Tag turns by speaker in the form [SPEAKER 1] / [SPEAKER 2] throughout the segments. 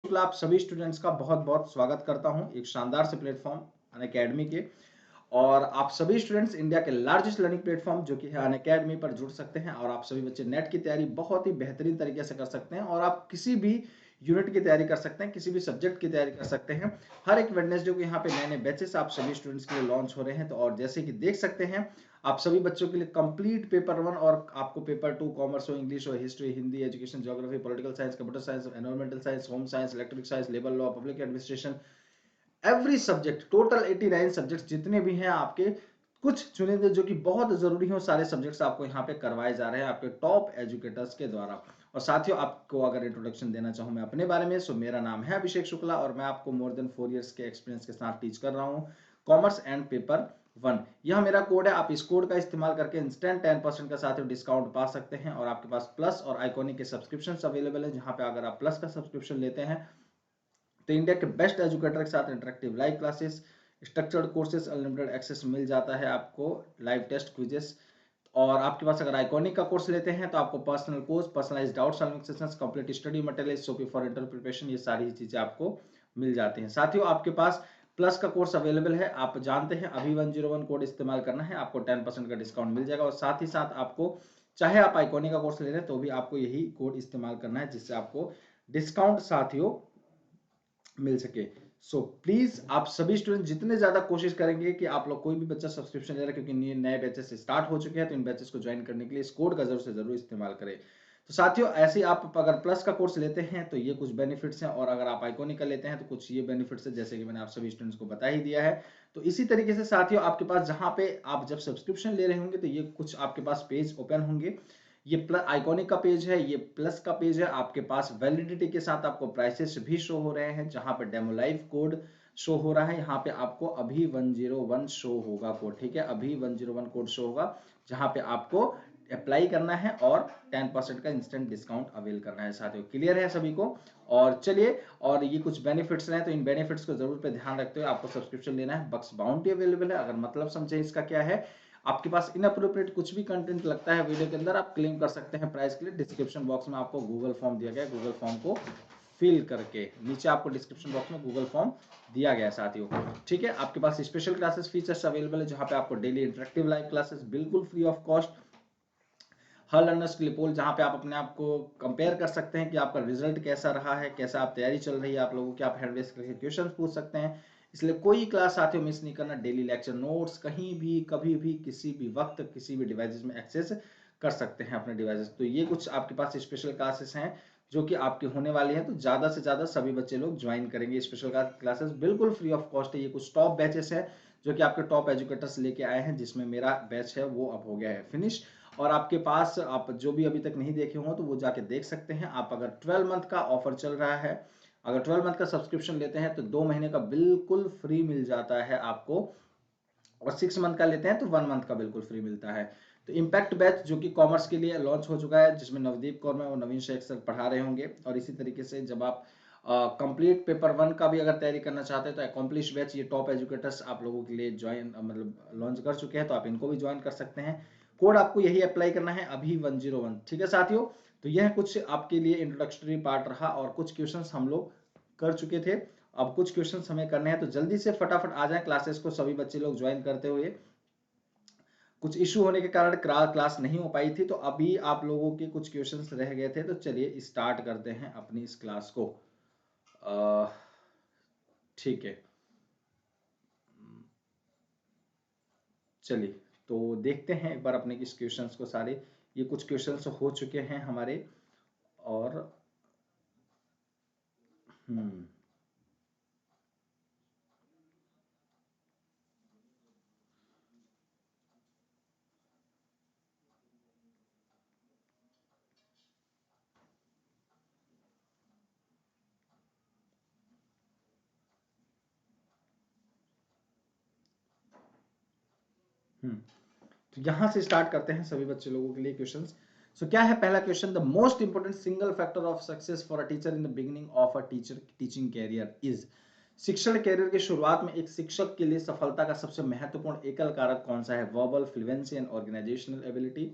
[SPEAKER 1] शुक्ला आप सभी स्टूडेंट्स का बहुत बहुत स्वागत करता हूं एक शानदार से प्लेटफॉर्म अनअकैडमी के। और आप सभी स्टूडेंट्स इंडिया के लार्जेस्ट लर्निंग प्लेटफॉर्म जो कि है अनअकैडमी पर जुड़ सकते हैं और आप सभी बच्चे नेट की तैयारी बहुत ही बेहतरीन तरीके से कर सकते हैं और आप किसी भी यूनिट की तैयारी कर सकते हैं, किसी भी सब्जेक्ट की तैयारी कर सकते हैं। हर एक वेडनेसडे को यहाँ पे नए नए बैचेस आप सभी स्टूडेंट्स के लिए लॉन्च हो रहे हैं। तो और जैसे कि देख सकते हैं आप सभी बच्चों के लिए कंप्लीट पेपर 1 और आपको पेपर 2 कॉमर्स हो, इंग्लिश हो, history, Hindi, education, geography, political science, computer science, environmental science, home science, electric science, labour law, public administration, every subject total 89 subject जितने भी हैं आपके, कुछ चुनिंदे जो कि बहुत जरूरी हो, सारे सब्जेक्ट्स आपको यहाँ पे करवाए जा रहे हैं आपके टॉप एजुकेटर्स के द्वारा। और साथियों आपको अगर इंट्रोडक्शन देना चाहूँ मैं अपने बारे में, सो मेरा नाम है अभिषेक शुक्ला और मैं आपको मोर देन 4 इयर्स के एक्सपीरियंस के साथ टीच कर रहा हूँ कॉमर्स एंड पेपर 1। यह मेरा कोड है, आप इस कोड का इस्तेमाल करके इंस्टेंट 10% का साथियों डिस्काउंट पा सकते हैं। और आपके पास प्लस और आइकॉनिक के सब्सक्रिप्शन अवेलेबल है, जहां पे अगर आप प्लस का सब्सक्रिप्शन लेते हैं तो इंडिया के बेस्ट एजुकेटर के साथ interactive live classes, structured courses, unlimited access मिल जाता है आपको, लाइव टेस्ट क्विजेस। और आपके पास अगर आइकॉनिक का कोर्स लेते हैं तो आपको personal course, personalised doubt solving sessions, complete study material, सोपी फॉर इंटर प्रिपरेशन, ये सारी चीजें आपको मिल जाती हैं। साथियों आपके पास प्लस का कोर्स अवेलेबल है, आप जानते हैं अभी 101 कोड इस्तेमाल करना है, आपको 10% का डिस्काउंट मिल जाएगा। और साथ ही साथ आपको, चाहे आप आइकॉनिक का कोर्स ले रहे हैं तो भी आपको यही कोड इस्तेमाल करना है, जिससे आपको डिस्काउंट साथियों मिल सके। सो प्लीज आप सभी स्टूडेंट जितने ज्यादा कोशिश करेंगे कि आप लोग, कोई भी बच्चा सब्सक्रिप्शन ले रहा है, क्योंकि नए बैचेस स्टार्ट हो चुके हैं, तो इन बैचेस को ज्वाइन करने के लिए इस कोड का जरूर से जरूर इस्तेमाल करें। तो साथियों ऐसे आप अगर प्लस का कोर्स लेते हैं तो ये कुछ बेनिफिट्स हैं, और अगर आप आइकॉनिक का लेते हैं तो कुछ ये बेनिफिट्स है, जैसे कि मैंने आप सभी स्टूडेंट्स को बता ही दिया है। तो इसी तरीके से साथियों आपके पास जहां पे आप जब सब्सक्रिप्शन ले रहे होंगे तो ये कुछ आपके पास पेज ओपन होंगे। ये प्लस आइकॉनिक का पेज है, ये प्लस का पेज है, आपके पास वैलिडिटी के साथ आपको प्राइसेस भी शो हो रहे हैं, जहां पे डेमो लाइव कोड शो हो रहा है। यहाँ पे आपको अभी 101 शो होगा कोड, ठीक है, अभी 101 कोड शो होगा, जहां पे आपको अप्लाई करना है और 10% का इंस्टेंट डिस्काउंट अवेल करना है। साथियों क्लियर है सभी को? और चलिए, और ये कुछ बेनिफिट्स हैं, तो इन बेनिफिट्स को जरूर पे ध्यान रखते हुए आपको सब्सक्रिप्शन लेना है। बक्स बाउंटी अवेलेबल है, अगर मतलब समझे इसका क्या है, आपके पास इनअप्रोप्रिएट कुछ भी कंटेंट लगता है वीडियो के अंदर, आप क्लेम कर सकते हैं प्राइस के लिए। डिस्क्रिप्शन बॉक्स में आपको गूगल फॉर्म दिया गया है, गूगल फॉर्म को फिल करके नीचे आपको डिस्क्रिप्शन बॉक्स में गूगल फॉर्म दिया गया है साथियों। ठीक है, आपके पास स्पेशल क्लासेस फीचर्स अवेलेबल है, जहां पे आपको डेली इंटरेक्टिव लाइव क्लासेस बिल्कुल free of cost, her learners के लिए पोल, जहां पे आप अपने आप को कंपेयर कर सकते हैं कि आपका रिजल्ट कैसा रहा है, कैसा आप तैयारी चल रही है आप लोगों की, आप हैंड रेस करके क्वेश्चन पूछ सकते हैं। इसलिए कोई क्लास साथियों मिस नहीं करना, डेली लेक्चर नोट्स कहीं भी कभी भी किसी भी वक्त किसी भी डिवाइसेस में एक्सेस कर सकते हैं अपने डिवाइसेस। तो ये कुछ आपके पास स्पेशल क्लासेस हैं जो कि आपके होने वाली हैं, तो ज्यादा से ज्यादा सभी बच्चे लोग ज्वाइन करेंगे स्पेशल क्लासेस, बिल्कुल फ्री ऑफ कॉस्ट है। ये कुछ टॉप बैचेस है जो कि आपके टॉप एजुकेटर्स लेके आए हैं, जिसमें मेरा बैच है वो अब हो गया है फिनिश। और आपके पास, आप जो भी अभी तक नहीं देखे हो तो वो जाके देख सकते हैं। आप अगर 12 मंथ का ऑफर चल रहा है, अगर 12 मंथ का सब्सक्रिप्शन लेते हैं तो 2 महीने का बिल्कुल फ्री मिल जाता है आपको, और 6 मंथ का लेते हैं तो 1 मंथ का बिल्कुल फ्री मिलता है। तो इम्पैक्ट बैच जो कि कॉमर्स के लिए लॉन्च हो चुका है, जिसमें नवदीप कौर में और नवीन शेख सर पढ़ा रहे होंगे। और इसी तरीके से जब आप कंप्लीट पेपर 1 का भी अगर तैयारी करना चाहते हैं तो अकॉम्प्लिश बैच, ये टॉप एजुकेटर्स आप लोगों के लिए ज्वाइन मतलब लॉन्च कर चुके हैं, तो आप इनको भी ज्वाइन कर सकते हैं। कोड आपको यही अप्लाई करना है, अभी 101। ठीक है साथियों, तो यह कुछ आपके लिए इंट्रोडक्टरी पार्ट रहा, और कुछ क्वेश्चन हम लोग कर चुके थे, अब कुछ क्वेश्चन हमें करने हैं। तो जल्दी से फटाफट आ जाएं क्लासेस को सभी बच्चे लोग ज्वाइन करते हुए। कुछ इशू होने के कारण क्लास नहीं हो पाई थी, तो अभी आप लोगों के कुछ क्वेश्चंस रह गए थे, तो चलिए स्टार्ट करते हैं अपनी इस क्लास को। ठीक है, चलिए तो देखते हैं एक बार अपने इस क्वेश्चंस को सारे। ये कुछ क्वेश्चंस हो चुके हैं हमारे, और हम्म हम्म तो यहां से स्टार्ट करते हैं सभी बच्चे लोगों के लिए क्वेश्चंस। सो क्या है पहला question, the most important single factor of success for a teacher in the beginning of a teacher teaching career is. शिक्षण कैरियर की शुरुआत में एक शिक्षक के लिए सफलता का सबसे महत्वपूर्ण एकल कारक कौन सा है? Verbal fluency and organizational ability,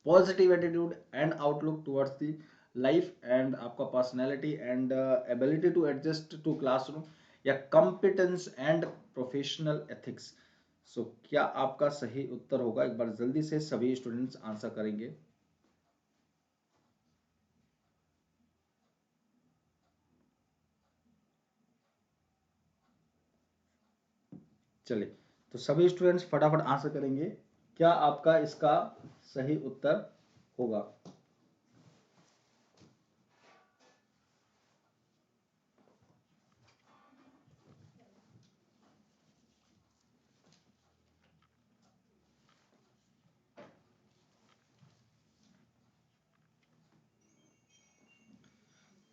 [SPEAKER 1] positive attitude and outlook towards the life and आपका personality and ability to adjust to classroom, या competence and professional ethics? So क्या आपका सही उत्तर होगा? एक बार जल्दी से सभी स्टूडेंट्स आंसर करेंगे। चलिए, तो सभी स्टूडेंट्स फटाफट आंसर करेंगे। क्या आपका इसका सही उत्तर होगा?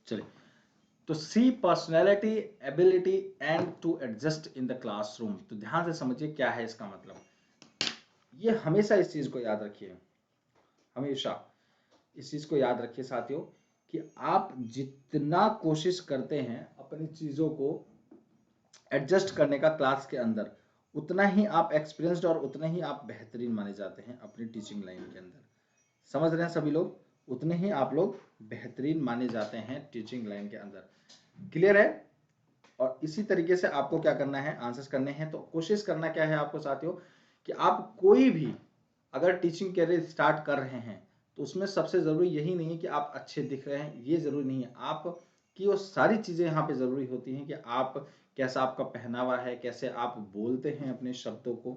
[SPEAKER 1] चलिए, तो C personality, ability and to adjust in the classroom. तो ध्यान से समझिए क्या है इसका मतलब। ये हमेशा इस चीज को याद रखिए, हमेशा इस चीज को याद रखिए साथियों, कि आप जितना कोशिश करते हैं अपनी चीजों को एडजस्ट करने का क्लास के अंदर, उतना ही आप एक्सपीरियंस्ड और उतना ही आप बेहतरीन माने जाते हैं अपनी टीचिंग लाइन के अंदर। समझ रहे हैं सभी लोग? उतने ही आप लोग बेहतरीन माने जाते हैं टीचिंग लाइन के अंदर। क्लियर है? और इसी तरीके से आपको क्या करना है, आंसर्स करने हैं। तो कोशिश करना क्या है आपको साथियों, कि आप कोई भी अगर टीचिंग कैरियर स्टार्ट कर रहे हैं तो उसमें सबसे जरूरी यही नहीं है कि आप अच्छे दिख रहे हैं, ये जरूरी नहीं है। आप की वो सारी चीजें यहाँ पे जरूरी होती हैं कि आप कैसा आपका पहनावा है, कैसे आप बोलते हैं अपने शब्दों को,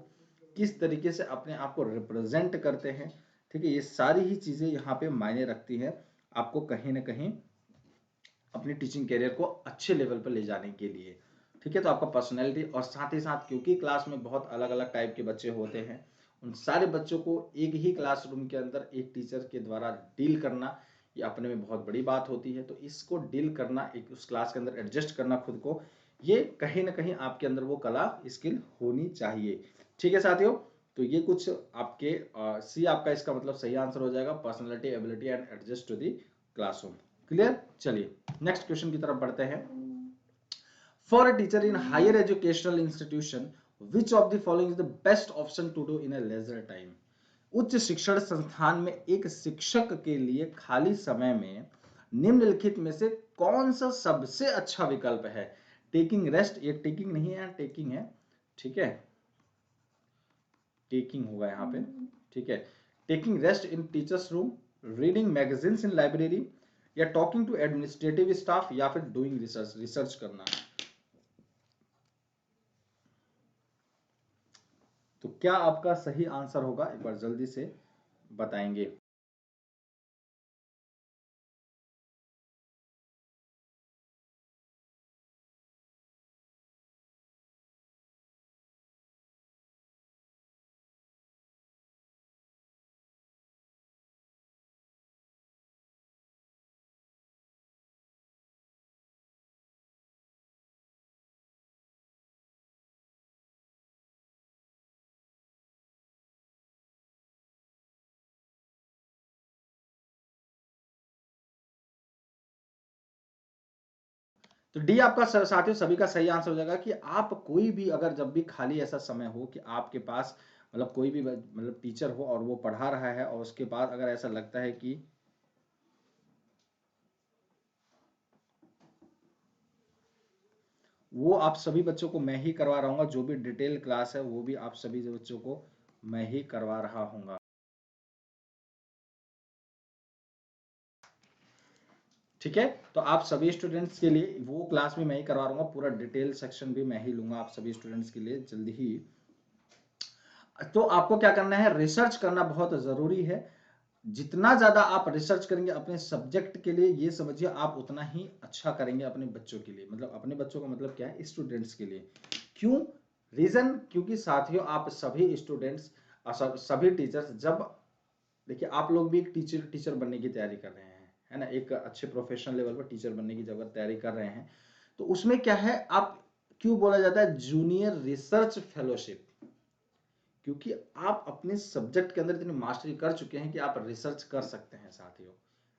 [SPEAKER 1] किस तरीके से अपने आप को रिप्रेजेंट करते हैं। ठीक है, ये सारी ही चीजें यहाँ पे मायने रखती हैं आपको कहीं ना कहीं अपनी टीचिंग करियर को अच्छे लेवल पर ले जाने के लिए। ठीक है, तो आपका पर्सनैलिटी, और साथ ही साथ क्योंकि क्लास में बहुत अलग अलग टाइप के बच्चे होते हैं, उन सारे बच्चों को एक ही क्लासरूम के अंदर एक टीचर के द्वारा डील करना, ये अपने में बहुत बड़ी बात होती है। तो इसको डील करना, एक उस क्लास के अंदर एडजस्ट करना खुद को, ये कहीं ना कहीं आपके अंदर वो कला स्किल होनी चाहिए। ठीक है साथियों, तो ये कुछ आपके सी आपका इसका मतलब सही आंसर हो जाएगा, personality, ability and adjust to the classroom. Clear? चलिए नेक्स्ट क्वेश्चन की तरफ बढ़ते हैं। For a teacher in higher educational institution, which of the following is the best option to do in a leisure time? उच्च शिक्षण संस्थान में एक शिक्षक के लिए खाली समय में निम्नलिखित में से कौन सा सबसे अच्छा विकल्प है? टेकिंग रेस्ट, ये टेकिंग नहीं है, टेकिंग है। ठीक है, टेकिंग होगा यहाँ पे। ठीक है, taking rest in teachers room, reading magazines in library, या टॉकिंग टू एडमिनिस्ट्रेटिव स्टाफ, या फिर डूइंग रिसर्च, रिसर्च करना। तो क्या आपका सही आंसर होगा? एक बार जल्दी से बताएंगे। तो डी आपका साथियों सभी का सही आंसर हो जाएगा, कि आप कोई भी अगर जब भी खाली ऐसा समय हो कि आपके पास मतलब कोई भी मतलब टीचर हो और वो पढ़ा रहा है, और उसके बाद अगर ऐसा लगता है कि वो आप सभी बच्चों को मैं ही करवा रहा हूँ, जो भी डिटेल क्लास है वो भी आप सभी बच्चों को मैं ही करवा रहा हूँ। ठीक है, तो आप सभी स्टूडेंट्स के लिए वो क्लास भी मैं ही करवा रहा हूँ, पूरा डिटेल सेक्शन भी मैं ही लूंगा आप सभी स्टूडेंट्स के लिए जल्दी ही। तो आपको क्या करना है, रिसर्च करना बहुत जरूरी है। जितना ज्यादा आप रिसर्च करेंगे अपने सब्जेक्ट के लिए, ये समझिए आप उतना ही अच्छा करेंगे अपने बच्चों के लिए। मतलब अपने बच्चों का मतलब क्या है, स्टूडेंट्स के लिए। क्यों? रीजन, क्योंकि साथियों आप सभी स्टूडेंट्स, सभी टीचर्स, जब देखिए आप लोग भी एक टीचर टीचर बनने की तैयारी कर रहे हैं, है ना, एक अच्छे प्रोफेशनल लेवल पर टीचर बनने की जगह तैयारी कर रहे हैं। तो उसमें क्या है, आप क्यों बोला जाता है जूनियर रिसर्च फेलोशिप? क्योंकि आप अपने सब्जेक्ट के अंदर इतनी मास्टरी कर चुके हैं कि आप रिसर्च कर सकते हैं साथियों,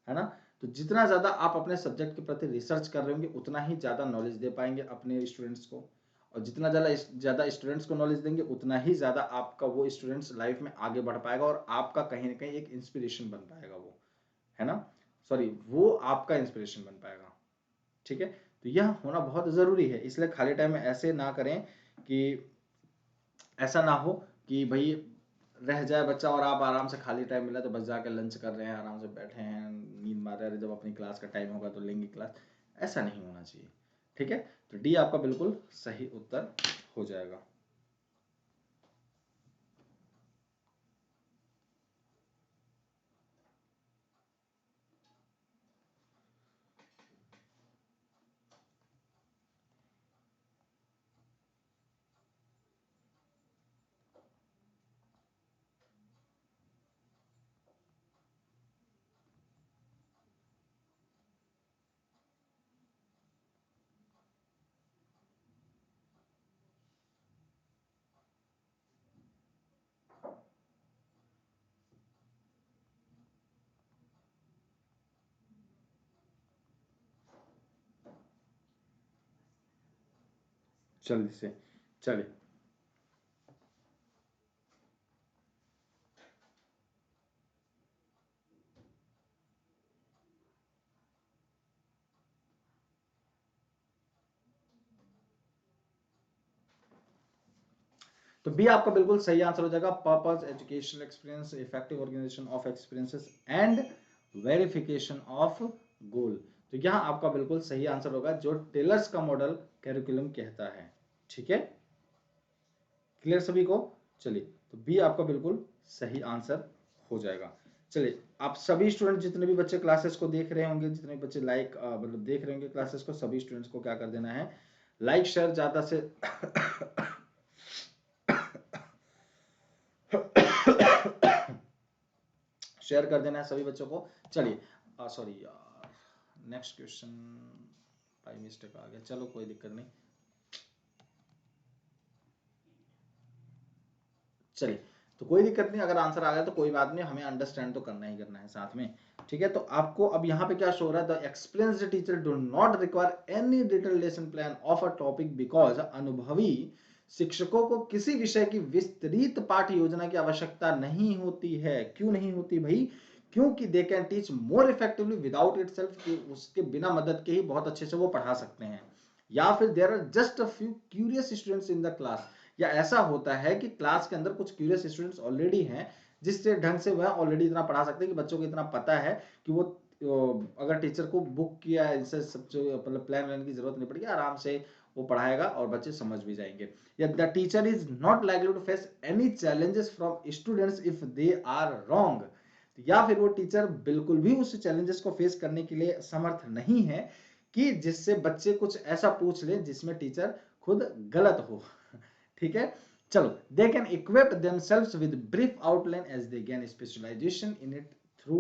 [SPEAKER 1] है ना। तो जितना ज्यादा आप अपने सब्जेक्ट के प्रति रिसर्च कर रहे होंगे, उतना ही ज्यादा नॉलेज दे पाएंगे अपने स्टूडेंट्स को। और जितना ज्यादा स्टूडेंट्स को नॉलेज देंगे, उतना ही ज्यादा आपका वो स्टूडेंट्स लाइफ में आगे बढ़ पाएगा, और आपका कहीं ना कहीं एक इंस्पिरेशन बन पाएगा वो, है ना। सॉरी वो आपका इंस्पिरेशन बन पाएगा। ठीक है, तो यह होना बहुत जरूरी है। इसलिए खाली टाइम में ऐसे ना करें कि ऐसा ना हो कि भाई रह जाए बच्चा और आप आराम से खाली टाइम मिला तो बस जाकर लंच कर रहे हैं, आराम से बैठे हैं, नींद मार रहे हैं, जब अपनी क्लास का टाइम होगा तो लेंगे क्लास। ऐसा नहीं होना चाहिए। ठीक है, तो डी आपका बिल्कुल सही उत्तर हो जाएगा। जल्दी से चलिए। तो बी आपका बिल्कुल सही आंसर हो जाएगा। Purpose, educational experience, effective organisation of experiences and verification of goal. तो यहाँ आपका बिल्कुल सही आंसर होगा जो टेलर्स का मॉडल कैरिकुलम कहता है। ठीक है, क्लियर सभी को? चलिए, तो बी आपका बिल्कुल सही आंसर हो जाएगा। चलिए, आप सभी स्टूडेंट जितने भी बच्चे क्लासेस को देख रहे होंगे, जितने भी बच्चे लाइक मतलब देख रहे होंगे क्लासेस को, सभी स्टूडेंट्स को क्या कर देना है, लाइक शेयर ज्यादा से शेयर कर देना है सभी बच्चों को। चलिए, सॉरी यार, नेक्स्ट क्वेश्चन बाई मिस्टेक आ गया, चलो कोई दिक्कत नहीं। चलिए, तो कोई दिक्कत नहीं, अगर आंसर आ गया तो कोई बात नहीं, हमें अंडरस्टैंड तो करना ही करना है साथ में। ठीक है, तो आपको अब यहाँ पे क्या शो हो रहा है, the experienced teacher do not require any detail lesson plan of a topic because अनुभवी शिक्षकों को किसी विषय की विस्तृत पाठ योजना की आवश्यकता नहीं होती है। क्यों नहीं होती भाई? क्योंकि they can teach more effectively without it self, उसके बिना मदद के ही बहुत अच्छे से वो पढ़ा सकते हैं। या फिर there are just a few curious students in the class, या ऐसा होता है कि क्लास के अंदर कुछ क्यूरियस स्टूडेंट्स ऑलरेडी हैं जिससे ढंग से वह ऑलरेडी इतना पढ़ा सकते हैं कि बच्चों को इतना पता है कि वो अगर टीचर को बुक किया इनसे सब जो मतलब प्लान वैन की जरूरत नहीं पड़ेगी, आराम से वो पढ़ाएगा और बच्चे समझ भी जाएंगे। या the teacher is not likely to face any challenges from students if they are wrong, या फिर वो टीचर बिल्कुल भी उस चैलेंजेस को फेस करने के लिए समर्थ नहीं है कि जिससे बच्चे कुछ ऐसा पूछ ले जिसमें टीचर खुद गलत हो। ठीक है, चलो, they can equip themselves with brief outline as they gain specialization in it through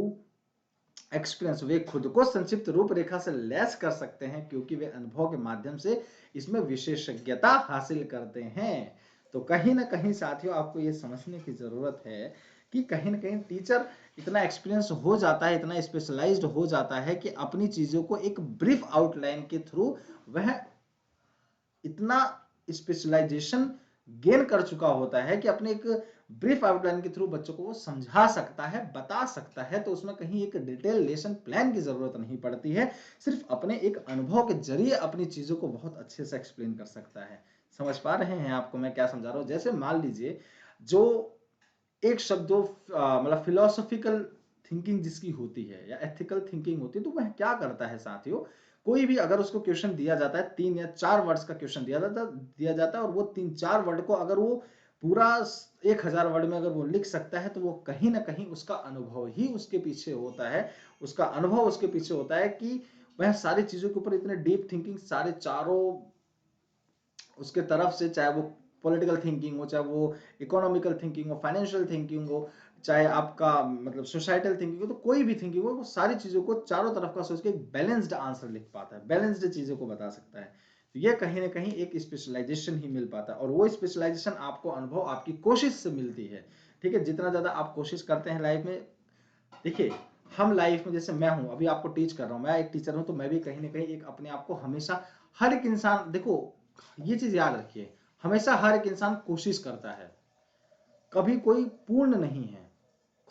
[SPEAKER 1] experience. वे खुद को संक्षिप्त रूपरेखा से लैस कर सकते हैं क्योंकि वे अनुभव के माध्यम से इसमें विशेषज्ञता हासिल करते हैं। तो कहीं ना कहीं साथियों आपको ये समझने की जरूरत है कि कहीं ना कहीं टीचर इतना एक्सपीरियंस हो जाता है, इतना स्पेशलाइज्ड हो जाता है कि अपनी चीजों को एक ब्रीफ आउटलाइन के थ्रू वह इतना स्पेशलाइजेशन गेन कर चुका होता है कि अपने एक ब्रीफ आउटलाइन के थ्रू बच्चों को वो समझा सकता है, बता सकता है। तो उसमें कहीं एक डिटेल लेसन प्लान की जरूरत नहीं पड़ती है, सिर्फ अपने एक अनुभव के जरिए अपनी चीजों को बहुत अच्छे से एक्सप्लेन कर सकता है। समझ पा रहे हैं आपको मैं क्या समझा रहा हूं? जैसे मान लीजिए जो एक शब्द मतलब फिलोसॉफिकल थिंकिंग जिसकी होती है या एथिकल थिंकिंग होती है, तो वह क्या करता है साथियों, कोई भी अगर उसको क्वेश्चन दिया जाता है, 3 या 4 वर्ड्स का क्वेश्चन दिया जाता है और वो 3-4 वर्ड को अगर वो पूरा 1000 वर्ड में अगर वो लिख सकता है, तो वो कहीं ना कहीं उसका अनुभव ही उसके पीछे होता है। उसका अनुभव उसके पीछे होता है कि वह सारी चीजों के ऊपर इतने डीप थिंकिंग सारे चारों उसके तरफ से, चाहे वो पॉलिटिकल थिंकिंग हो, चाहे वो इकोनॉमिकल थिंकिंग हो, फाइनेंशियल थिंकिंग हो, चाहे आपका मतलब सोसाइटल थिंकिंग हो, तो कोई भी थिंकिंग हो, वो सारी चीजों को चारों तरफ का सोच के एक बैलेंस्ड आंसर लिख पाता है, बैलेंस्ड चीजों को बता सकता है। तो ये कहीं ना कहीं एक स्पेशलाइजेशन ही मिल पाता है, और वो स्पेशलाइजेशन आपको अनुभव आपकी कोशिश से मिलती है। ठीक है, जितना ज्यादा आप कोशिश करते हैं लाइफ में, देखिए हम लाइफ में, जैसे मैं हूं अभी आपको टीच कर रहा हूं, मैं एक टीचर हूं, तो मैं भी कहीं ना कहीं एक अपने आप को हमेशा, हर एक इंसान, देखो ये चीज याद रखिए, हमेशा हर एक इंसान कोशिश करता है, कभी कोई पूर्ण नहीं है।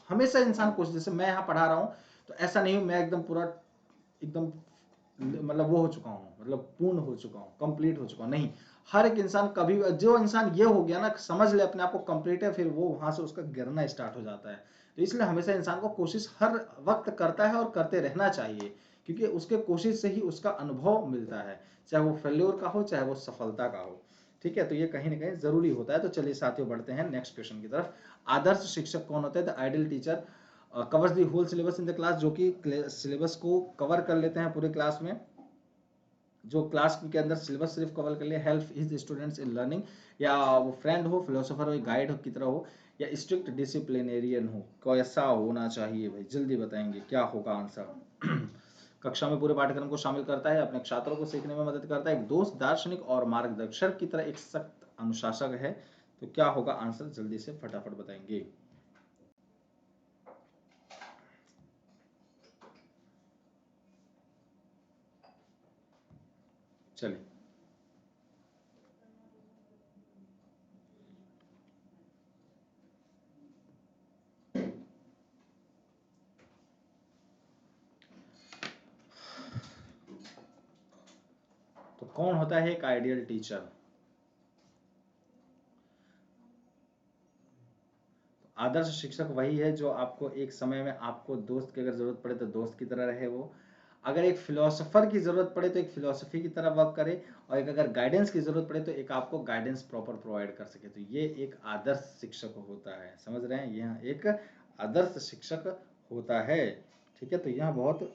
[SPEAKER 1] हमेशा इंसान कोशिश, जैसे मैं यहाँ पढ़ा रहा हूँ तो ऐसा नहीं मैं एकदम पूरा एकदम मतलब वो हो चुका हूँ, मतलब पूर्ण हो चुका हूँ, कंप्लीट हो चुका हूँ, नहीं। हर एक इंसान कभी, जो इंसान ये हो गया ना समझ ले अपने आप को कंप्लीट है, फिर वो वहां से उसका गिरना स्टार्ट हो जाता है। तो इसलिए हमेशा इंसान को कोशिश हर वक्त करता है और करते रहना चाहिए, क्योंकि उसके कोशिश से ही उसका अनुभव मिलता है, चाहे वो फेल्योर का हो चाहे वो सफलता का हो। ठीक है, तो ये कहीं ना कहीं जरूरी होता है। तो चलिए साथियों बढ़ते हैं नेक्स्ट क्वेश्चन की तरफ। आदर्श शिक्षक कौन होता है? The ideal teacher covers the whole syllabus in the class, जो कि सिलेबस को कवर कर लेते हैं पूरे क्लास में, जो क्लास के अंदर सिलेबस सिर्फ कवर कर ले, help his students in learning, या वो फ्रेंड हो, फिलोसोफर हो, गाइड हो की तरह हो, या स्ट्रिक्ट डिसिप्लिनेरियन हो, कैसा होना चाहिए भाई? जल्दी बताएंगे क्या होगा आंसर। कक्षा में पूरे पाठ्यक्रम को शामिल करता है, अपने छात्रों को सीखने में मदद करता है, एक दोस्त, दार्शनिक और मार्गदर्शक की तरह एक सख्त अनुशासक है। तो क्या होगा आंसर? जल्दी से फटाफट बताएंगे। चलिए, तो कौन होता है एक आइडियल टीचर? आदर्श शिक्षक वही है जो आपको एक समय में, आपको दोस्त की अगर जरूरत पड़े तो दोस्त की तरह रहे वो, अगर एक फिलोसोफर की जरूरत पड़े तो एक फिलोसफी की तरह वर्क करे, और एक अगर गाइडेंस की जरूरत पड़े तो एक आपको गाइडेंस प्रॉपर प्रोवाइड कर सके। तो ये एक आदर्श शिक्षक होता है, समझ रहे हैं? यह एक आदर्श शिक्षक होता है। ठीक है, तो यह बहुत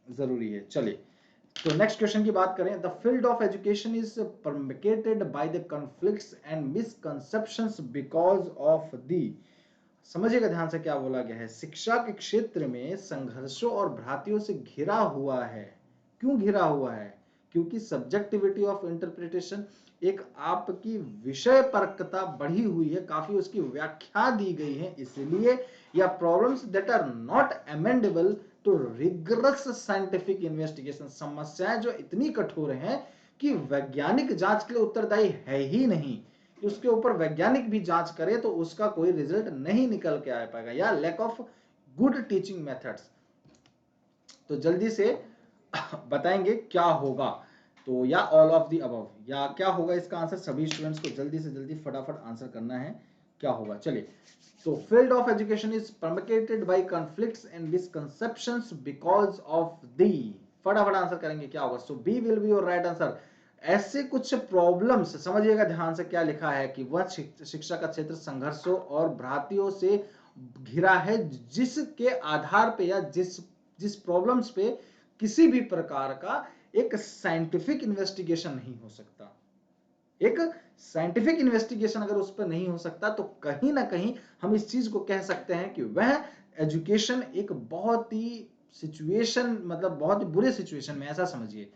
[SPEAKER 1] जरूरी है। चलिए, तो नेक्स्ट क्वेश्चन की बात करें। The field of education is permeated by the conflicts and misconceptions because of the, समझिएगा ध्यान से क्या बोला गया है। शिक्षा के क्षेत्र में संघर्षों और भ्रांतियों से घिरा हुआ है। क्यों घिरा हुआ है? क्योंकि सब्जेक्टिविटी ऑफ इंटरप्रिटेशन, एक आपकी विषय परकता बढ़ी हुई है, काफी उसकी व्याख्या दी गई है, इसलिए, या problems that are not amenable to rigorous scientific investigation, समस्याएं जो इतनी कठोर हैं कि वैज्ञानिक जांच के लिए उत्तरदायी है ही नहीं, उसके ऊपर वैज्ञानिक भी जांच करे तो उसका कोई रिजल्ट नहीं निकल के आ पाएगा, या lack of good teaching methods. तो जल्दी से बताएंगे क्या होगा? तो या ऑल ऑफ दी अबव, या क्या होगा इसका आंसर? सभी स्टूडेंट्स को जल्दी से जल्दी फटाफट आंसर करना है, क्या होगा? चलिए, तो field of education is permeated by conflicts and misconceptions because of the, फटाफट आंसर करेंगे क्या होगा? So B will be your right answer. ऐसे कुछ प्रॉब्लम्स, समझिएगा ध्यान से क्या लिखा है, कि वह शिक्षा का क्षेत्र संघर्षों और भ्रांतियों से घिरा है, जिसके आधार पे, या जिस प्रॉब्लम्स पे किसी भी प्रकार का एक साइंटिफिक इन्वेस्टिगेशन नहीं हो सकता। एक साइंटिफिक इन्वेस्टिगेशन अगर उस पर नहीं हो सकता, तो कहीं ना कहीं हम इस चीज को कह सकते हैं कि वह एजुकेशन एक बहुत ही सिचुएशन, मतलब बहुत ही बुरे सिचुएशन में, ऐसा समझिए।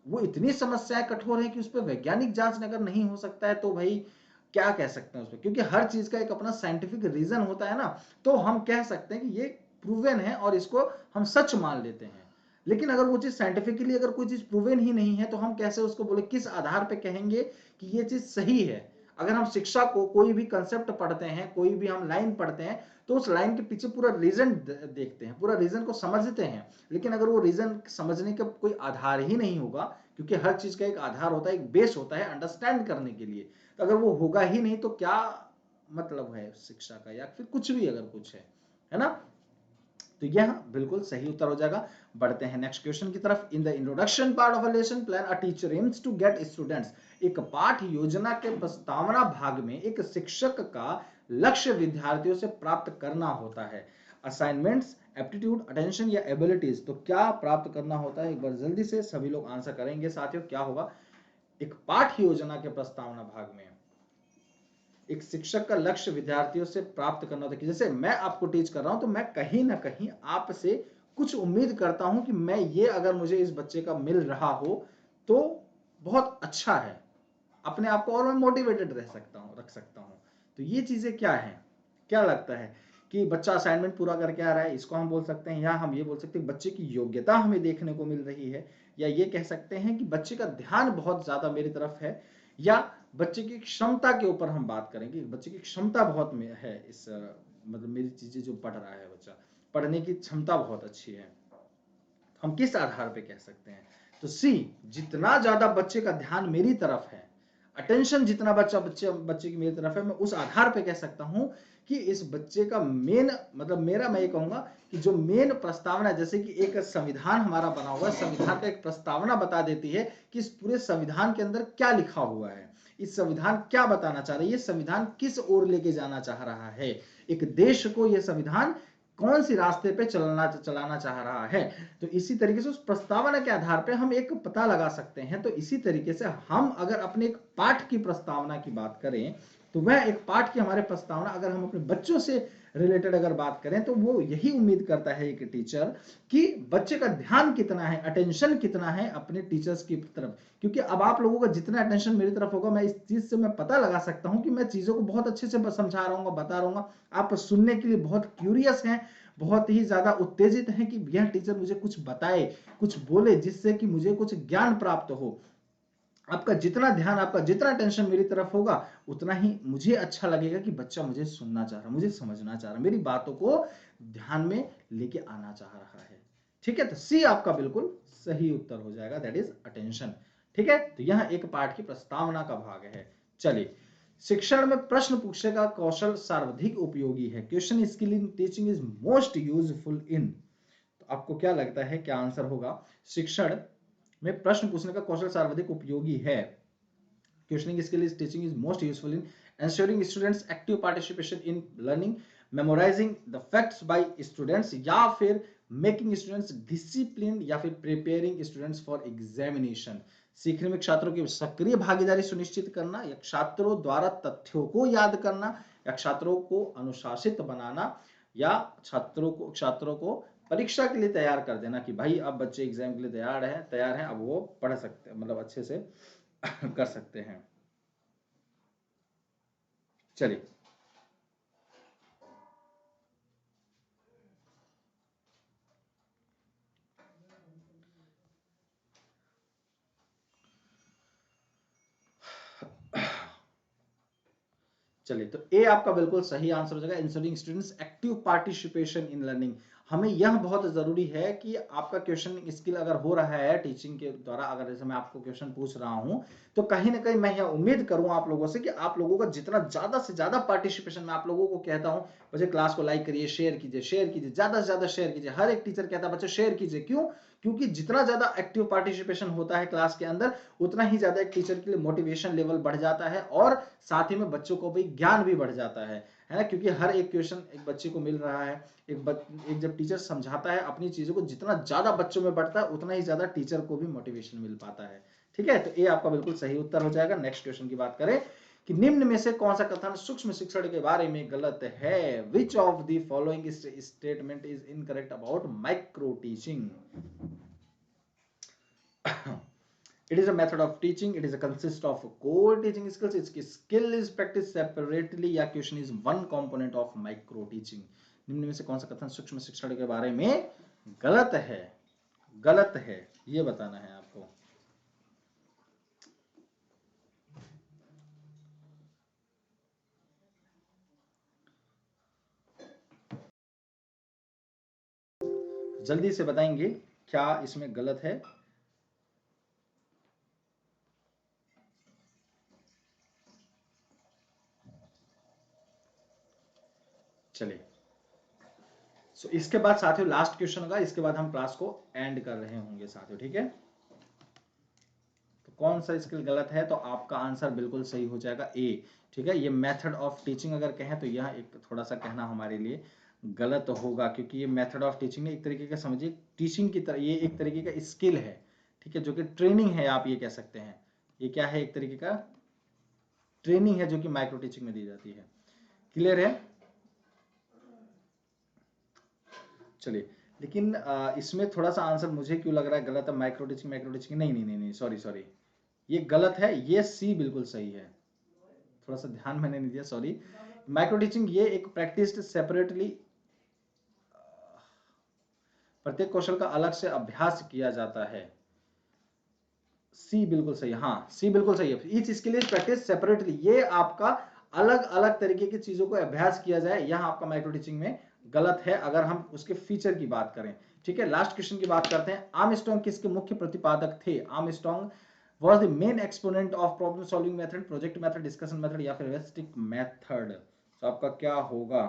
[SPEAKER 1] वो इतनी समस्याएं कठोर है कि उस पर वैज्ञानिक जांच अगर नहीं हो सकता है, तो भाई क्या कह सकते हैं उस पर? क्योंकि हर चीज का एक अपना साइंटिफिक रीजन होता है ना, तो हम कह सकते हैं कि ये प्रूवन है और इसको हम सच मान लेते हैं। लेकिन अगर वो चीज साइंटिफिकली अगर कोई चीज प्रूवन ही नहीं है, तो हम कैसे उसको बोले, किस आधार पे कहेंगे कि ये चीज सही है? अगर हम शिक्षा को कोई भी कंसेप्ट पढ़ते हैं, कोई भी हम लाइन पढ़ते हैं, तो उस लाइन के पीछे पूरा रीजन देखते हैं, पूरा रीजन को समझते हैं। लेकिन अगर वो रीजन समझने का कोई आधार ही नहीं होगा, क्योंकि हर चीज का एक आधार होता है, एक बेस होता है अंडरस्टैंड करने के लिए, तो अगर वो होगा ही नहीं तो क्या मतलब है शिक्षा का, या फिर कुछ भी अगर कुछ है ना? तो यह बिल्कुल सही उत्तर हो जाएगा। बढ़ते हैं नेक्स्ट क्वेश्चन की तरफ। In the introduction part of a lesson plan a teacher aims to get students, एक पाठ योजना के प्रस्तावना भाग में एक शिक्षक का लक्ष्य विद्यार्थियों से प्राप्त करना होता है। असाइनमेंट्स, एप्टीट्यूड, अटेंशन या एबिलिटीज, तो क्या प्राप्त करना होता है? एक बार जल्दी से सभी लोग आंसर करेंगे साथियों, क्या होगा? एक पाठ योजना के प्रस्तावना भाग में एक शिक्षक का लक्ष्य विद्यार्थियों से प्राप्त करना होता है, कि जैसे मैं आपको टीच कर रहा हूं, तो मैं कहीं ना कहीं आपसे कुछ उम्मीद करता हूं कि मैं ये, अगर मुझे इस बच्चे का मिल रहा हो तो बहुत अच्छा है, अपने आप को और मैं मोटिवेटेड रह सकता हूं, रख सकता हूं। तो ये चीजें क्या है? क्या लगता है कि बच्चा असाइनमेंट पूरा करके आ रहा है, इसको हम बोल सकते हैं, या हम ये बोल सकते हैं बच्चे की योग्यता हमें देखने को मिल रही है, या ये कह सकते हैं कि बच्चे का ध्यान बहुत ज्यादा मेरी तरफ है, या बच्चे की क्षमता के ऊपर हम बात करेंगे, बच्चे की क्षमता बहुत है इस मतलब मेरी चीजें जो पढ़ रहा है बच्चा, पढ़ने की क्षमता बहुत अच्छी है। हम किस आधार पे कह सकते हैं? तो सी, जितना ज्यादा बच्चे का ध्यान मेरी तरफ है, अटेंशन जितना बच्चे की मेरी तरफ है, मैं उस आधार पे कह सकता हूं कि इस बच्चे का मेन मतलब मैं ये कहूंगा कि जो मेन प्रस्तावना, जैसे कि एक संविधान हमारा बना हुआ है, संविधान का एक प्रस्तावना बता देती है कि इस पूरे संविधान के अंदर क्या लिखा हुआ है, इस संविधान क्या बताना चाह रही है, ये संविधान किस ओर लेके जाना चाह रहा है, एक देश को यह संविधान कौन सी रास्ते पे चलाना चाह रहा है। तो इसी तरीके से उस प्रस्तावना के आधार पे हम एक पता लगा सकते हैं। तो इसी तरीके से हम अगर अपने एक पाठ की प्रस्तावना की बात करें, तो वह एक पाठ की हमारे प्रस्तावना अगर हम अपने बच्चों से रिलेटेड अगर बात करें, तो वो यही उम्मीद करता है एक टीचर कि बच्चे का ध्यान कितना है, अटेंशन कितना है अपने टीचर्स की तरफ। क्योंकि अब आप लोगों का जितना अटेंशन मेरी तरफ होगा, मैं इस चीज से मैं पता लगा सकता हूं कि मैं चीजों को बहुत अच्छे से समझा रहा हूँ, बता रहा हूँ, आप सुनने के लिए बहुत क्यूरियस हैं, बहुत ही ज्यादा उत्तेजित हैं कि यह टीचर मुझे कुछ बताए, कुछ बोले, जिससे कि मुझे कुछ ज्ञान प्राप्त हो। आपका जितना ध्यान, आपका जितना टेंशन मेरी तरफ होगा, उतना ही मुझे अच्छा लगेगा कि बच्चा मुझे सुनना चाह रहा, मुझे समझना चाह रहा, मेरी बातों को ध्यान में लेके आना चाह रहा है। ठीक है, तो सी आपका बिल्कुल सही उत्तर हो जाएगा, दैट इज अटेंशन। ठीक है, तो यह एक पाठ की प्रस्तावना का भाग है। चलिए, शिक्षण में प्रश्न पूछने का कौशल सर्वाधिक उपयोगी है। Question skill in teaching is most useful इन। तो आपको क्या लगता है क्या आंसर होगा? शिक्षण में प्रश्न पूछने का कौशल सर्वाधिक उपयोगी है। Questioning skill is teaching is most useful in ensuring students active participation in learning, memorising the facts by students, या फिर मेकिंग स्टूडेंट्स डिसिप्लिन, या फिर प्रिपेयरिंग स्टूडेंट्स फॉर एग्जामिनेशन। सीखने में छात्रों की सक्रिय भागीदारी सुनिश्चित करना, या छात्रों द्वारा तथ्यों को याद करना, या छात्रों को अनुशासित बनाना, या छात्रों को परीक्षा के लिए तैयार कर देना कि भाई अब बच्चे एग्जाम के लिए तैयार हैं, अब वो पढ़ सकते हैं, मतलब अच्छे से कर सकते हैं। चलिए, चलिए, तो ए आपका बिल्कुल सही आंसर हो जाएगा, inserting students active participation in learning. हमें यह बहुत जरूरी है कि आपका क्वेश्चन स्किल अगर हो रहा है टीचिंग के द्वारा, अगर जैसे मैं आपको क्वेश्चन पूछ रहा हूं, तो कहीं ना कहीं मैं यह उम्मीद करूं आप लोगों से कि आप लोगों का जितना ज्यादा से ज्यादा पार्टिसिपेशन, मैं आप लोगों को कहता हूं बच्चे क्लास को लाइक करिए, शेयर कीजिए, ज्यादा से ज्यादा शेयर कीजिए। हर एक टीचर कहता है बच्चे शेयर कीजिए, क्यों? क्योंकि जितना ज्यादा एक्टिव पार्टिसिपेशन होता है क्लास के अंदर, उतना ही ज्यादा एक टीचर के लिए मोटिवेशन लेवल बढ़ जाता है, और साथ ही में बच्चों को भी ज्ञान भी बढ़ जाता है ना? क्योंकि हर एक क्वेश्चन एक बच्चे को मिल रहा है, एक जब टीचर समझाता है अपनी चीजों को, जितना ज्यादा बच्चों में बढ़ता है, उतना ही ज्यादा टीचर को भी मोटिवेशन मिल पाता है। ठीक है, तो ये आपका बिल्कुल सही उत्तर हो जाएगा। नेक्स्ट क्वेश्चन की बात करें कि निम्न में से कौन सा कथन सूक्ष्म शिक्षण के बारे में गलत है? विच of the following statement is incorrect about micro teaching? It is a method of teaching. It is a consist of core teaching skills. Its skill is practiced separately, या question is one component of micro teaching? निम्न में से कौन सा कथन सूक्ष्म शिक्षण के बारे में गलत है? गलत है, ये बताना है आपको। जल्दी से बताएंगे क्या इसमें गलत है? चलिए, सो इसके बाद साथियों लास्ट क्वेश्चन होगा, इसके बाद हम क्लास को एंड कर रहे होंगे साथियों। ठीक है, तो कौन सा स्किल गलत है? तो आपका आंसर बिल्कुल सही हो जाएगा ए। ठीक है, ये मेथड ऑफ टीचिंग अगर कहें तो यह एक थोड़ा सा कहना हमारे लिए गलत होगा, क्योंकि ये मेथड ऑफ टीचिंग एक तरीके का समझिए टीचिंग की तरह, ये एक तरीके का स्किल है। ठीक है, जो कि ट्रेनिंग है, आप ये कह सकते हैं। ये क्या है? एक तरीके का ट्रेनिंग है जो कि माइक्रो टीचिंग में दी जाती है। क्लियर है? चलिए, लेकिन इसमें थोड़ा सा आंसर मुझे क्यों लग रहा है गलत है? माइक्रो टीचिंग नहीं, सॉरी, ये गलत है। ये सी बिल्कुल सही है, थोड़ा सा ध्यान मैंने नहीं दिया, सॉरी। माइक्रो टीचिंग ये एक प्रैक्टिस सेपरेटली, प्रत्येक कौशल का अलग से अभ्यास किया जाता है। सी बिल्कुल सही, हाँ सी बिल्कुल सही है। Each skill is practice separately, ये आपका अलग अलग तरीके की चीजों को अभ्यास किया जाए, यह आपका माइक्रो टीचिंग में गलत है अगर हम उसके फीचर की बात करें। ठीक है, लास्ट क्वेश्चन की बात करते हैं। आर्मस्ट्रांग किसके मुख्य प्रतिपादक थे? Armstrong was the main exponent of problem solving method, project method, discussion method या फिर heuristic method। तो आपका क्या होगा?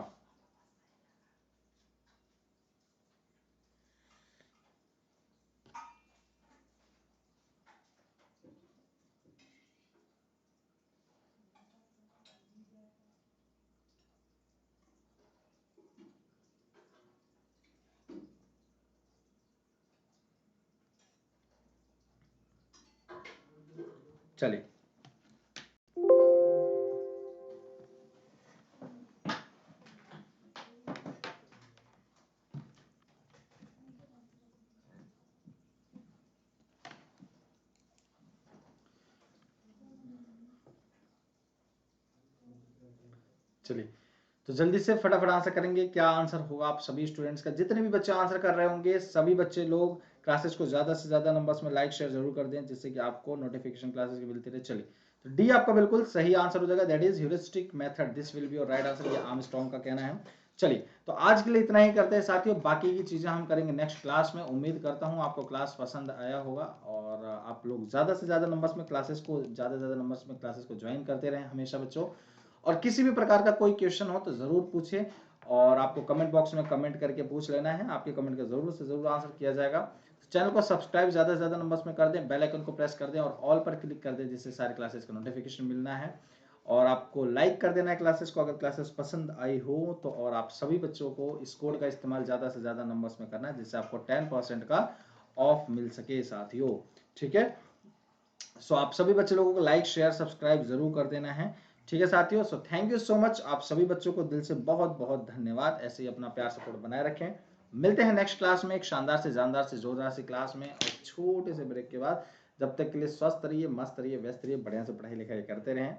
[SPEAKER 1] चलिए, चलिए तो जल्दी से फटाफट आंसर करेंगे। क्या आंसर होगा आप सभी स्टूडेंट्स का? जितने भी बच्चे आंसर कर रहे होंगे सभी बच्चे लोग क्लासेस को ज्यादा से ज्यादा नंबर्स में लाइक शेयर जरूर कर दें, जिससे कि आपको नोटिफिकेशन क्लासेस की मिलती रहे। चलिए, तो डी आपका बिल्कुल सही आंसर हो जाएगा, that is heuristic method, this will be your right answer, ये आर्मस्ट्रांग का कहना है। चलिए, तो आज के लिए इतना ही करते हैं साथियों, बाकी की चीजें हम करेंगे नेक्स्ट क्लास में। उम्मीद करता हूं आपको क्लास पसंद आया होगा और आप लोग ज्यादा से ज्यादा नंबर्स में क्लासेस को ज्वाइन करते रहें हमेशा बच्चों। और किसी भी प्रकार का कोई क्वेश्चन हो तो जरूर पूछें, और आपको कमेंट बॉक्स में कमेंट करके पूछ लेना है, आपके कमेंट का जरूर से जरूर आंसर किया जाएगा। तो चैनल को सब्सक्राइब ज्यादा से ज्यादा नंबर्स में कर दें, बेल आइकन को प्रेस कर दें और ऑल पर क्लिक कर दें, जिससे सारे क्लासेस का नोटिफिकेशन मिलना है। और आपको लाइक कर देना है क्लासेस को अगर क्लासेस पसंद आई हो तो, और आप सभी बच्चों को इस कोड का इस्तेमाल ज्यादा से ज्यादा नंबर्स में करना है, जिससे आपको 10% का ऑफ मिल सके साथियों। ठीक है, सो आप सभी बच्चे लोगों को लाइक शेयर सब्सक्राइब जरूर कर देना है। ठीक है साथियों, so thank you so much, आप सभी बच्चों को दिल से बहुत बहुत धन्यवाद। ऐसे ही अपना प्यार सपोर्ट बनाए रखें। मिलते हैं नेक्स्ट क्लास में एक शानदार से जानदार से जोरदार सी क्लास में, और छोटे से ब्रेक के बाद। जब तक के लिए स्वस्थ रहिए, मस्त रहिए, व्यस्त रहिए, बढ़िया से पढ़ाई लिखाई करते रहें,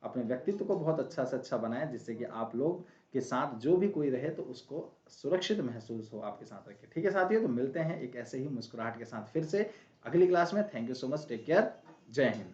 [SPEAKER 1] अपने व्यक्तित्व को बहुत अच्छा से अच्छा बनाएं, जिससे कि आप लोग के साथ जो भी कोई रहे तो उसको सुरक्षित महसूस हो आपके साथ रखे। ठीक है साथियों, तो मिलते हैं एक ऐसे ही मुस्कुराहट के साथ फिर से अगली क्लास में। Thank you so much, take care, जय हिंद।